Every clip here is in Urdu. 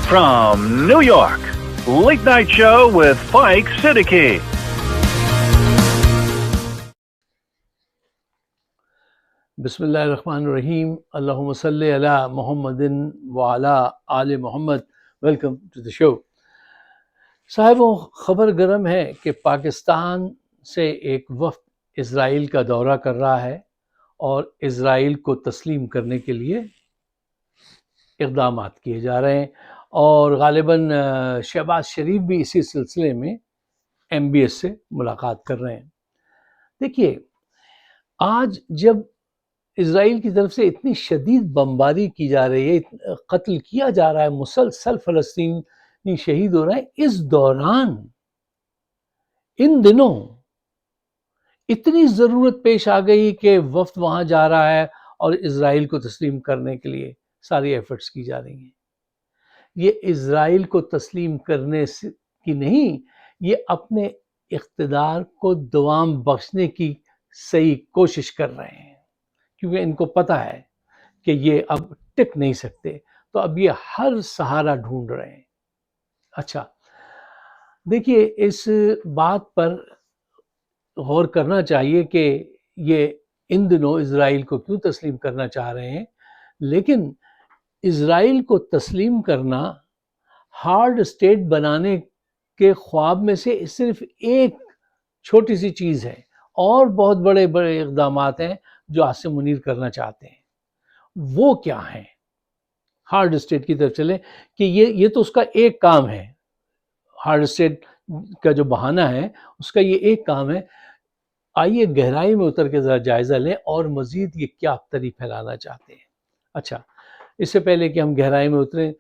From New York, Late Night Show with Spike Siddiqui. بسم اللہ الرحمن الرحیم. اللہم صلی علی محمد وعلی آل محمد. ویلکم ٹو دی شو. صاحبوں، خبر گرم ہے کہ پاکستان سے ایک وفد اسرائیل کا دورہ کر رہا ہے اور اسرائیل کو تسلیم کرنے کے لیے اقدامات کیے جا رہے ہیں، اور غالباً شہباز شریف بھی اسی سلسلے میں ایم بی ایس سے ملاقات کر رہے ہیں. دیکھیے، آج جب اسرائیل کی طرف سے اتنی شدید بمباری کی جا رہی ہے، قتل کیا جا رہا ہے، مسلسل فلسطینی شہید ہو رہے ہیں، اس دوران ان دنوں اتنی ضرورت پیش آ گئی کہ وفد وہاں جا رہا ہے اور اسرائیل کو تسلیم کرنے کے لیے ساری ایفرٹس کی جا رہی ہیں. یہ اسرائیل کو تسلیم کرنے کی نہیں، یہ اپنے اقتدار کو دوام بخشنے کی صحیح کوشش کر رہے ہیں، کیونکہ ان کو پتہ ہے کہ یہ اب ٹک نہیں سکتے، تو اب یہ ہر سہارا ڈھونڈ رہے ہیں. اچھا دیکھیے، اس بات پر غور کرنا چاہیے کہ یہ ان دنوں اسرائیل کو کیوں تسلیم کرنا چاہ رہے ہیں. لیکن اسرائیل کو تسلیم کرنا ہارڈ اسٹیٹ بنانے کے خواب میں سے صرف ایک چھوٹی سی چیز ہے، اور بہت بڑے بڑے اقدامات ہیں جو عاصم منیر کرنا چاہتے ہیں. وہ کیا ہیں؟ ہارڈ اسٹیٹ کی طرف چلیں کہ یہ تو اس کا ایک کام ہے. ہارڈ اسٹیٹ کا جو بہانہ ہے اس کا یہ ایک کام ہے. آئیے گہرائی میں اتر کے ذرا جائزہ لیں اور مزید یہ کیا تری پھیلانا چاہتے ہیں. اچھا، اس سے پہلے کہ ہم گہرائی میں اتریں،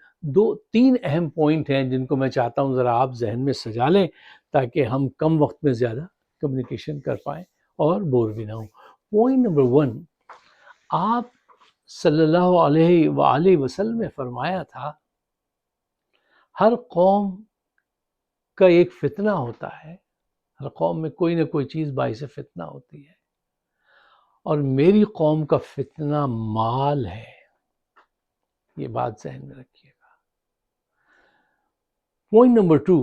تین اہم پوائنٹ ہیں جن کو میں چاہتا ہوں ذرا آپ ذہن میں سجا لیں تاکہ ہم کم وقت میں زیادہ کمیونیکیشن کر پائیں اور بور بھی نہ ہوں. پوائنٹ نمبر 1، آپ صلی اللہ علیہ وآلہ وسلم نے فرمایا تھا ہر قوم کا ایک فتنہ ہوتا ہے، ہر قوم میں کوئی نہ کوئی چیز باعث فتنہ ہوتی ہے، اور میری قوم کا فتنہ مال ہے. یہ بات ذہن میں رکھیے گا. پوائنٹ نمبر 2،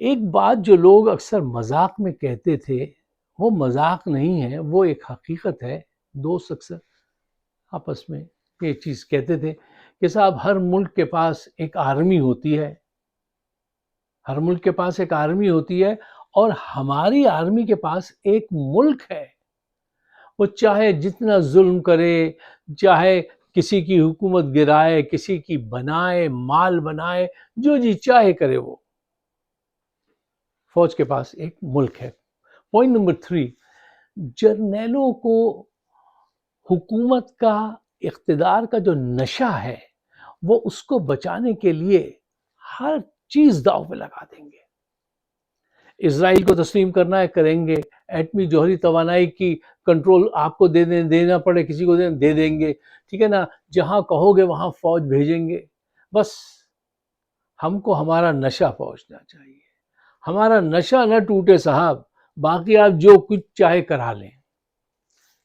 ایک بات جو لوگ اکثر مذاق میں کہتے تھے وہ مذاق نہیں ہے، وہ ایک حقیقت ہے. دوست اکثر آپس میں یہ چیز کہتے تھے کہ صاحب ہر ملک کے پاس ایک آرمی ہوتی ہے، ہر ملک کے پاس ایک آرمی ہوتی ہے، اور ہماری آرمی کے پاس ایک ملک ہے. وہ چاہے جتنا ظلم کرے، چاہے کسی کی حکومت گرائے، کسی کی بنائے، مال بنائے، جو جی چاہے کرے، وہ فوج کے پاس ایک ملک ہے. پوائنٹ نمبر 3، جرنیلوں کو حکومت کا، اقتدار کا جو نشہ ہے وہ اس کو بچانے کے لیے ہر چیز داؤ پہ لگا دیں گے. اسرائیل کو تسلیم کرنا ہے، کریں گے. ایٹمی جوہری توانائی کی کنٹرول آپ کو دینا پڑے، کسی کو دے دیں گے، ٹھیک ہے نا. جہاں کہو گے وہاں فوج بھیجیں گے. بس ہم کو ہمارا نشہ پہنچنا چاہیے، ہمارا نشہ نہ ٹوٹے صاحب، باقی آپ جو کچھ چاہے کرا لیں.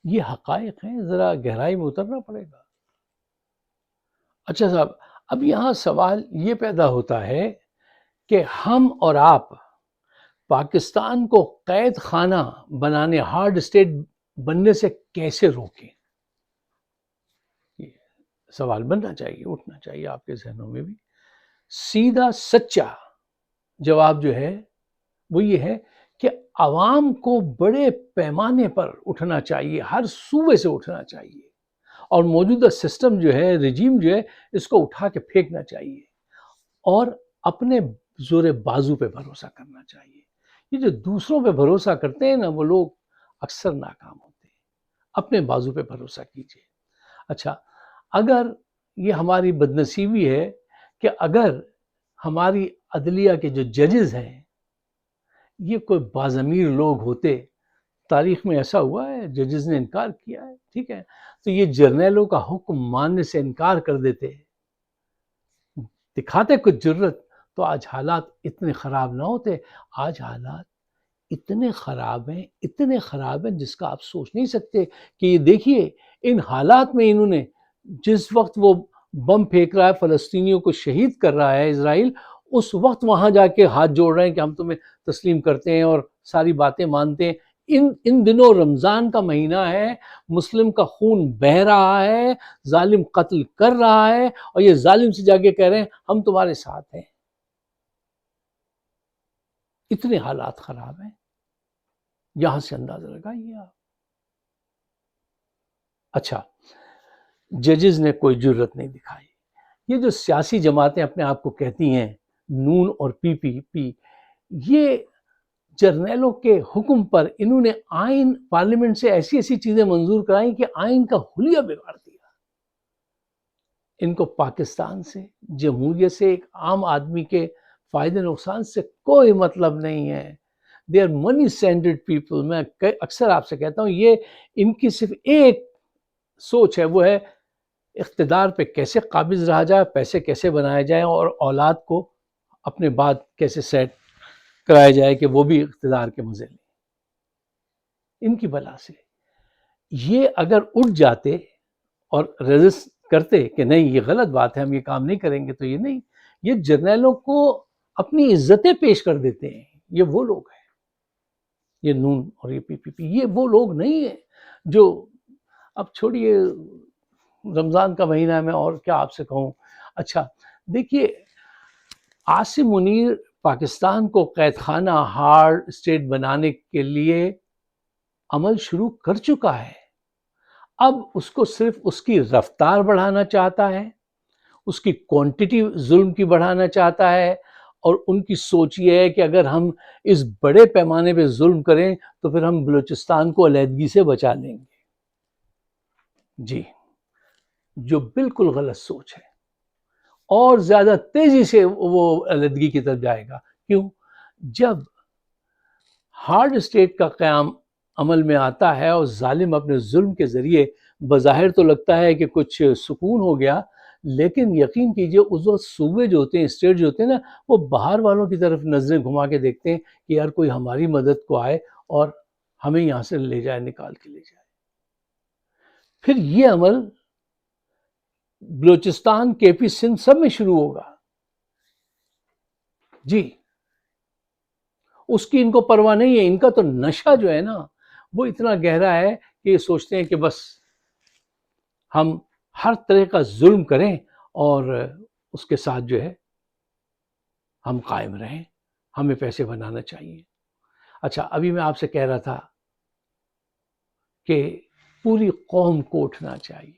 یہ حقائق ہیں، ذرا گہرائی میں اترنا پڑے گا. اچھا صاحب، اب یہاں سوال یہ پیدا ہوتا ہے کہ ہم اور آپ پاکستان کو قید خانہ بنانے، ہارڈ اسٹیٹ بننے سے کیسے روکیں؟ یہ سوال بننا چاہیے، اٹھنا چاہیے آپ کے ذہنوں میں بھی. سیدھا سچا جواب جو ہے وہ یہ ہے کہ عوام کو بڑے پیمانے پر اٹھنا چاہیے، ہر صوبے سے اٹھنا چاہیے، اور موجودہ سسٹم جو ہے، رجیم جو ہے، اس کو اٹھا کے پھینکنا چاہیے، اور اپنے زور بازو پہ بھروسہ کرنا چاہیے. یہ جو دوسروں پہ بھروسہ کرتے ہیں نا، وہ لوگ اکثر ناکام ہوتے ہیں. اپنے بازو پہ بھروسہ کیجیے. اچھا، اگر یہ ہماری بدنصیبی ہے کہ اگر ہماری عدلیہ کے جو ججز ہیں یہ کوئی باضمیر لوگ ہوتے، تاریخ میں ایسا ہوا ہے، ججز نے انکار کیا ہے، ٹھیک ہے، تو یہ جرنیلوں کا حکم ماننے سے انکار کر دیتے، دکھاتے کچھ جرت، تو آج حالات اتنے خراب نہ ہوتے. آج حالات اتنے خراب ہیں، اتنے خراب ہیں جس کا آپ سوچ نہیں سکتے. کہ یہ دیکھیے، ان حالات میں انہوں نے جس وقت وہ بم پھینک رہا ہے، فلسطینیوں کو شہید کر رہا ہے اسرائیل، اس وقت وہاں جا کے ہاتھ جوڑ رہے ہیں کہ ہم تمہیں تسلیم کرتے ہیں اور ساری باتیں مانتے ہیں۔ ان دنوں رمضان کا مہینہ ہے، مسلم کا خون بہہ رہا ہے، ظالم قتل کر رہا ہے، اور یہ ظالم سے جا کے کہہ رہے ہیں ہم تمہارے ساتھ ہیں۔ اتنے حالات خراب ہیں، یہاں سے اندازہ لگائیے آپ۔ اچھا، ججز نے کوئی جرت نہیں دکھائی۔ یہ جو سیاسی جماعتیں اپنے آپ کو کہتی ہیں، نون اور پی پی پی، یہ جرنیلوں کے حکم پر انہوں نے آئین پارلیمنٹ سے ایسی ایسی چیزیں منظور کرائیں کہ آئین کا حلیہ بگاڑ دیا۔ ان کو پاکستان سے، جمہوریت سے، ایک عام آدمی کے فائدے نقصان سے کوئی مطلب نہیں ہے۔ They are money centred people. میں اکثر آپ سے کہتا ہوں یہ ان کی صرف ایک سوچ ہے، وہ ہے اقتدار پہ کیسے قابض رہا جائے، پیسے کیسے بنائے جائیں، اور اولاد کو اپنے بعد کیسے سیٹ کرایا جائے کہ وہ بھی اقتدار کے مزے لیں۔ ان کی بلا سے یہ اگر اٹھ جاتے اور ریزسٹ کرتے کہ نہیں یہ غلط بات ہے، ہم یہ کام نہیں کریں گے، تو یہ نہیں، یہ جرنیلوں کو اپنی عزتیں پیش کر دیتے ہیں۔ یہ وہ لوگ ہیں، یہ نون اور یہ پی پی پی، یہ وہ لوگ نہیں ہیں جو، اب چھوڑیے رمضان کا مہینہ ہے، میں اور کیا آپ سے کہوں۔ اچھا دیکھیے، عاصم منیر پاکستان کو قید خانہ ہارڈ اسٹیٹ بنانے کے لیے عمل شروع کر چکا ہے۔ اب اس کو صرف اس کی رفتار بڑھانا چاہتا ہے، اس کی کوانٹٹی ظلم کی بڑھانا چاہتا ہے، اور ان کی سوچ یہ ہے کہ اگر ہم اس بڑے پیمانے پہ ظلم کریں تو پھر ہم بلوچستان کو علیحدگی سے بچا لیں گے۔ جی، جو بالکل غلط سوچ ہے، اور زیادہ تیزی سے وہ علیحدگی کی طرف جائے گا۔ کیوں؟ جب ہارڈ اسٹیٹ کا قیام عمل میں آتا ہے اور ظالم اپنے ظلم کے ذریعے، بظاہر تو لگتا ہے کہ کچھ سکون ہو گیا، لیکن یقین کیجئے اس وقت صوبے جو ہوتے ہیں، اسٹیٹ جو ہوتے ہیں نا، وہ باہر والوں کی طرف نظریں گھما کے دیکھتے ہیں کہ یار کوئی ہماری مدد کو آئے اور ہمیں یہاں سے لے جائے، نکال کے لے جائے۔ پھر یہ عمل بلوچستان، کے پی، سندھ سب میں شروع ہوگا۔ جی، اس کی ان کو پرواہ نہیں ہے۔ ان کا تو نشہ جو ہے نا وہ اتنا گہرا ہے کہ یہ سوچتے ہیں کہ بس ہم ہر طرح کا ظلم کریں اور اس کے ساتھ جو ہے ہم قائم رہیں، ہمیں پیسے بنانا چاہیے۔ اچھا، ابھی میں آپ سے کہہ رہا تھا کہ پوری قوم کو اٹھنا چاہیے،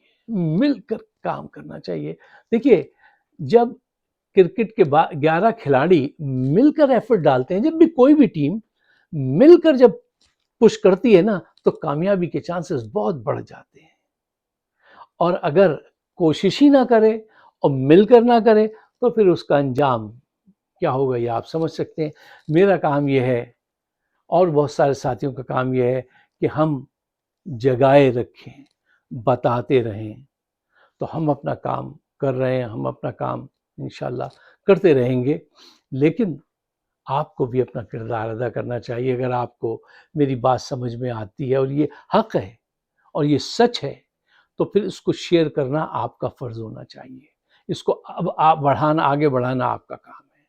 مل کر کام کرنا چاہیے۔ دیکھیے، جب کرکٹ کے 11 کھلاڑی مل کر ایفرٹ ڈالتے ہیں، جب بھی کوئی بھی ٹیم مل کر جب پش کرتی ہے نا، تو کامیابی کے چانسز بہت بڑھ جاتے ہیں۔ اور اگر کوشش ہی نہ کرے اور مل کر نہ کرے تو پھر اس کا انجام کیا ہوگا یہ آپ سمجھ سکتے ہیں۔ میرا کام یہ ہے، اور بہت سارے ساتھیوں کا کام یہ ہے، کہ ہم جگائے رکھیں، بتاتے رہیں۔ تو ہم اپنا کام کر رہے ہیں، ہم اپنا کام انشاءاللہ کرتے رہیں گے، لیکن آپ کو بھی اپنا کردار ادا کرنا چاہیے۔ اگر آپ کو میری بات سمجھ میں آتی ہے اور یہ حق ہے اور یہ سچ ہے، تو پھر اس کو شیئر کرنا آپ کا فرض ہونا چاہیے۔ اس کو اب آگے بڑھانا آپ کا کام ہے۔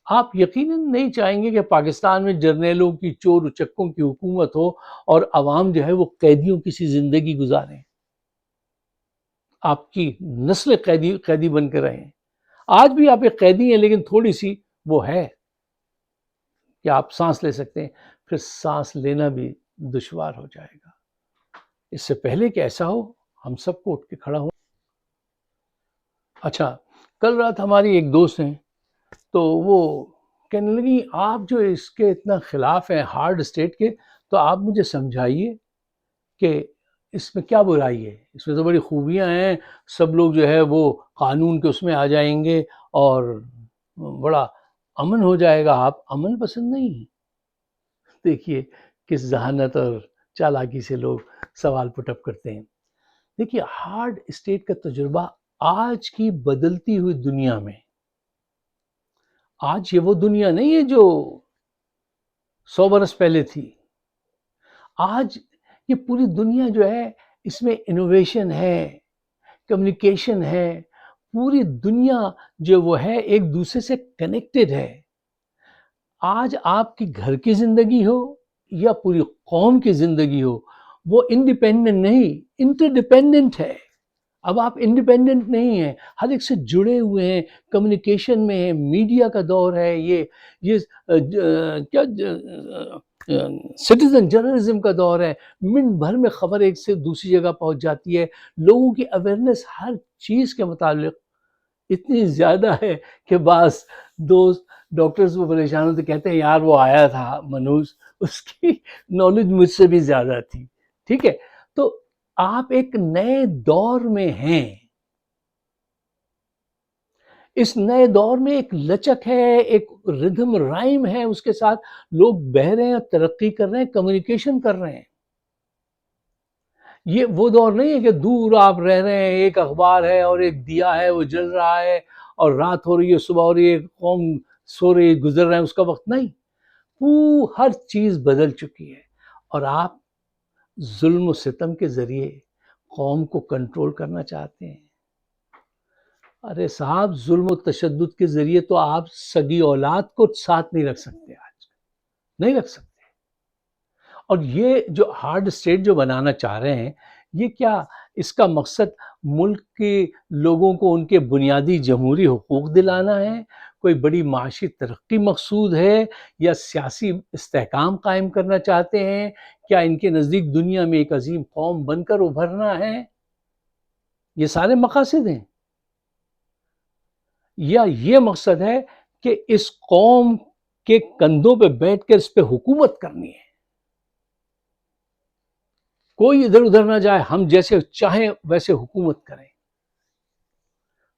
آپ یقیناً نہیں چاہیں گے کہ پاکستان میں جرنیلوں کی، چور اچکوں کی حکومت ہو اور عوام جو ہے وہ قیدیوں کی سی زندگی گزاریں، آپ کی نسل قیدی بن کے رہیں۔ آج بھی آپ ایک قیدی ہیں، لیکن تھوڑی سی وہ ہے کہ آپ سانس لے سکتے ہیں، پھر سانس لینا بھی دشوار ہو جائے گا۔ اس سے پہلے کہ ایسا ہو، ہم سب کو اٹھ کے کھڑا ہو۔ اچھا، کل رات ہماری ایک دوست ہیں، تو وہ کہنے لگی آپ جو اس کے اتنا خلاف ہیں ہارڈ اسٹیٹ کے، تو آپ مجھے سمجھائیے کہ اس میں کیا برائی ہے، اس میں تو بڑی خوبیاں ہیں، سب لوگ جو ہے وہ قانون کے اس میں آ جائیں گے اور بڑا امن ہو جائے گا۔ آپ امن پسند نہیں ہیں؟ دیکھیے کس ذہانت اور چالاکی سے لوگ سوال پٹ اپ کرتے ہیں۔ دیکھیے، ہارڈ اسٹیٹ کا تجربہ آج کی بدلتی ہوئی دنیا میں، آج یہ وہ دنیا نہیں ہے جو 100 برس پہلے تھی۔ آج یہ پوری دنیا جو ہے اس میں انوویشن ہے، کمیونیکیشن ہے، پوری دنیا جو وہ ہے ایک دوسرے سے کنیکٹڈ ہے۔ آج آپ کی گھر کی زندگی ہو یا پوری قوم کی زندگی ہو، وہ انڈیپینڈنٹ نہیں، انٹرڈیپینڈنٹ ہے۔ اب آپ انڈیپینڈنٹ نہیں ہیں، ہر ایک سے جڑے ہوئے ہیں، کمیونیکیشن میں ہیں، میڈیا کا دور ہے، یہ کیا سٹیزن جرنلزم کا دور ہے، منٹ بھر میں خبر ایک سے دوسری جگہ پہنچ جاتی ہے۔ لوگوں کی اویئرنیس ہر چیز کے متعلق اتنی زیادہ ہے کہ بعض دوست ڈاکٹرز وہ پریشان ہوتے کہتے ہیں یار وہ آیا تھا منوج، اس کی نالج مجھ سے بھی زیادہ تھی۔ ٹھیک ہے، تو آپ ایک نئے دور میں ہیں، اس نئے دور میں ایک لچک ہے، ایک ردھم رائم ہے، اس کے ساتھ لوگ بہہ رہے ہیں، ترقی کر رہے ہیں، کمیونیکیشن کر رہے ہیں۔ یہ وہ دور نہیں ہے کہ دور آپ رہ رہے ہیں، ایک اخبار ہے اور ایک دیا ہے وہ جل رہا ہے اور رات ہو رہی ہے، صبح ہو رہی ہے، قوم سو رہی ہے، گزر رہے ہیں، اس کا وقت نہیں۔ ہر چیز بدل چکی ہے اور آپ ظلم و ستم کے ذریعے قوم کو کنٹرول کرنا چاہتے ہیں۔ ارے صاحب، ظلم و تشدد کے ذریعے تو آپ سگی اولاد کو ساتھ نہیں رکھ سکتے، آج نہیں رکھ سکتے۔ اور یہ جو ہارڈ اسٹیٹ جو بنانا چاہ رہے ہیں، یہ کیا اس کا مقصد ملک کے لوگوں کو ان کے بنیادی جمہوری حقوق دلانا ہے؟ کوئی بڑی معاشی ترقی مقصود ہے یا سیاسی استحکام قائم کرنا چاہتے ہیں؟ کیا ان کے نزدیک دنیا میں ایک عظیم قوم بن کر ابھرنا ہے؟ یہ سارے مقاصد ہیں، یا یہ مقصد ہے کہ اس قوم کے کندھوں پہ بیٹھ کر اس پہ حکومت کرنی ہے، کوئی ادھر ادھر نہ جائے، ہم جیسے چاہیں ویسے حکومت کریں؟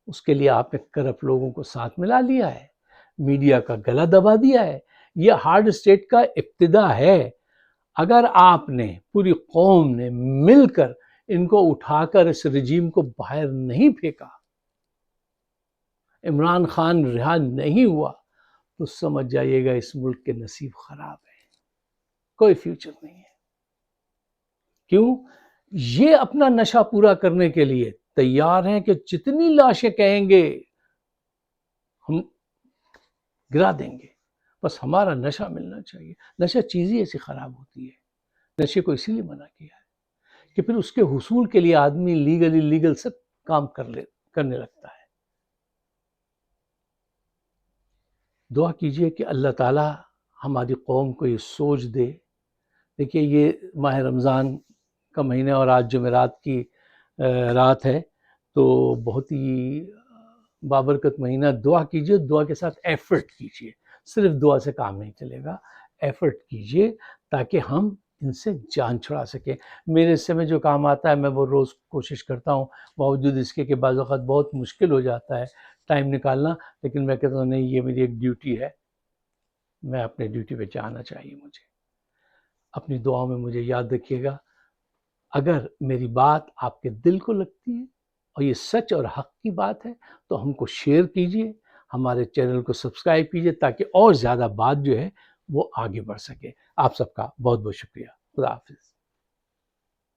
اس کے لیے آپ نے کرپٹ لوگوں کو ساتھ ملا لیا ہے، میڈیا کا گلا دبا دیا ہے۔ یہ ہارڈ اسٹیٹ کا ابتدا ہے۔ اگر آپ نے، پوری قوم نے مل کر ان کو اٹھا کر اس رجیم کو باہر نہیں پھینکا، عمران خان رہا نہیں ہوا، تو سمجھ جائیے گا اس ملک کے نصیب خراب ہے، کوئی فیوچر نہیں ہے۔ کیوں؟ یہ اپنا نشہ پورا کرنے کے لیے تیار ہیں کہ جتنی لاشیں کہیں گے ہم گرا دیں گے، بس ہمارا نشہ ملنا چاہیے۔ نشہ چیز ہی ایسی خراب ہوتی ہے، نشے کو اسی لیے منع کیا ہے کہ پھر اس کے حصول کے لیے آدمی لیگل سب کام کرنے لگتا ہے۔ دعا کیجئے کہ اللہ تعالیٰ ہماری قوم کو یہ سوچ دے۔ دیکھیے، یہ ماہ رمضان کا مہینہ اور آج جمعرات کی رات ہے، تو بہت ہی بابرکت مہینہ۔ دعا کیجئے، دعا کے ساتھ ایفرٹ کیجئے، صرف دعا سے کام نہیں چلے گا، ایفرٹ کیجئے تاکہ ہم ان سے جان چھڑا سکیں۔ میرے حصے میں جو کام آتا ہے میں وہ روز کوشش کرتا ہوں، باوجود اس کے کہ بعض اوقات بہت مشکل ہو جاتا ہے ٹائم نکالنا، لیکن میں کہتا ہوں نہیں، یہ میری ایک ڈیوٹی ہے، میں اپنے ڈیوٹی پہ جانا چاہیے مجھے۔ اپنی دعاؤں میں مجھے یاد رکھیے گا۔ اگر میری بات آپ کے دل کو لگتی ہے اور یہ سچ اور حق کی بات ہے تو ہم کو شیئر کیجئے، ہمارے چینل کو سبسکرائب کیجئے تاکہ اور زیادہ بات جو ہے وہ آگے بڑھ سکے۔ آپ سب کا بہت بہت شکریہ۔ خدا حافظ۔